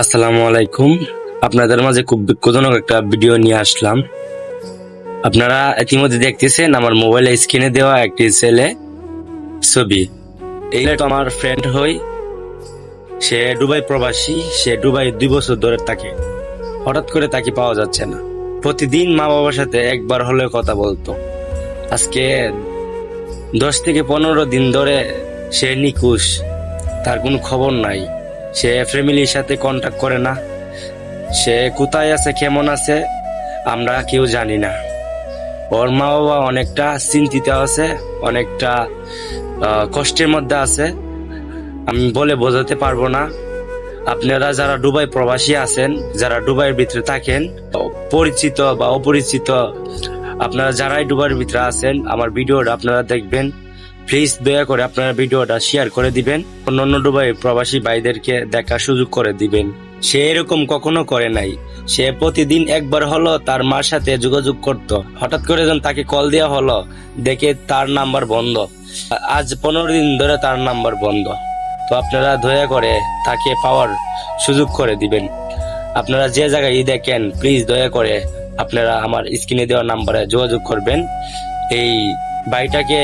আসসালামু আলাইকুম। আপনাদের মাঝে খুব দুঃখজনক একটা ভিডিও নিয়ে আসলাম। আপনারা ইতিমধ্যে দেখতেছেন আমার মোবাইলে স্ক্রিনে দেওয়া একটি ছেলে ছবি। এইটা তো আমার ফ্রেন্ড হই, সে দুবাই প্রবাসী। সে দুবাই 2 বছর ধরে থাকে, হঠাৎ করে তাকে পাওয়া যাচ্ছে না। প্রতিদিন মা বাবার সাথে একবার হলেও কথা বলতো। আজকে 10 থেকে 15 দিন ধরে সে নিখোঁজ, তার কোনো খবর নাই। সে ফ্যামিলির সাথে কন্ট্যাক্ট করে না। সে কোথায় আছে, কেমন আছে, আমরা কেউ জানি না। ওর মা বাবা অনেকটা চিন্তিত আছে, অনেকটা কষ্টের মধ্যে আছে। আমি বলে বোঝাতে পারবো না। আপনারা যারা দুবাই প্রবাসী আছেন, যারা দুবাইয়ের ভিতরে থাকেন, পরিচিত বা অপরিচিত, আপনারা যারাই দুবাইয়ের ভিতরে আছেন, আমার ভিডিওটা আপনারা দেখবেন। প্লিজ দয়া করে আপনারা ভিডিওটা শেয়ার করে দিবেন, অন্যান্য দুবাই প্রবাসী ভাইদেরকে দেখার সুযোগ করে দিবেন। সে এরকম কখনো করে নাই। সে প্রতিদিন একবার হলো তার মার সাথে যোগাযোগ করত। হঠাৎ করে যখন তাকে কল দেওয়া হলো, দেখে তার নাম্বার বন্ধ। আজ 15 দিন ধরে তার নাম্বার বন্ধ। তো আপনারা দয়া করে তাকে পাওয়ার সুযোগ করে দিবেন। আপনারা যে জায়গায় দেখেন, প্লিজ দয়া করে আপনারা আমার স্ক্রিনে দেওয়া নাম্বারে যোগাযোগ করবেন। এই বাড়িটাকে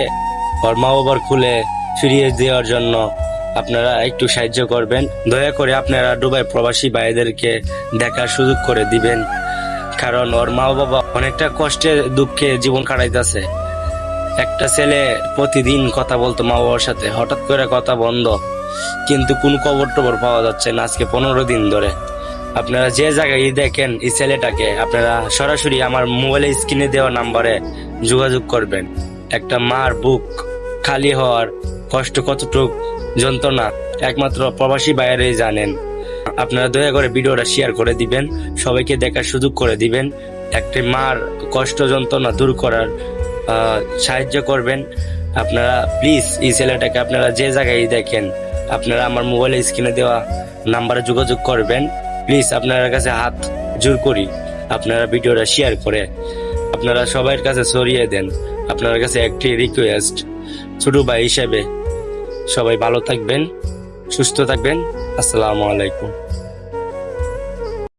ওর মা বাবার খুলে ফিরিয়ে দেওয়ার জন্য আপনারা একটু সাহায্য করবেন। দয়া করে আপনারা দুবাই প্রবাসী ভাইদেরকে দেখার সুযোগ করে দিবেন, কারণ ওর মা বাবা অনেকটা কষ্টে দুঃখে জীবন কাটাইতেছে। একটা ছেলে প্রতিদিন কথা বলতো মা বাবার সাথে, হঠাৎ করে কথা বন্ধ, কিন্তু কোনো খবর টবর পাওয়া যাচ্ছে না আজকে 15 দিন ধরে। আপনারা যে জায়গায় দেখেন এই ছেলেটাকে, আপনারা সরাসরি আমার মোবাইলে স্ক্রিনে দেওয়া নাম্বারে যোগাযোগ করবেন। একটা মার বুক খালি হওয়ার কষ্ট, কতটুক যন্ত্রণা একমাত্র প্রবাসী বাইরেই জানেন। আপনারা দয়া করে ভিডিওটা শেয়ার করে দিবেন, সবাইকে দেখার সুযোগ করে দিবেন। একটা মার কষ্ট যন্ত্রণা দূর করার সাহায্য করবেন। আপনারা প্লিজ এই ছেলেটাকে আপনারা যে জায়গায় দেখেন, আপনারা আমার মোবাইলে স্ক্রিনে দেওয়া নাম্বারে যোগাযোগ করবেন। প্লিজ আপনার কাছে হাত জোর করি, আপনারা ভিডিওটা শেয়ার করে আপনারা সবার কাছে ছড়িয়ে দেন। আপনার কাছে একটি রিকোয়েস্ট, ছোট ভাই হিসেবে সবাই ভালো থাকবেন, সুস্থ থাকবেন। আসসালামু আলাইকুম।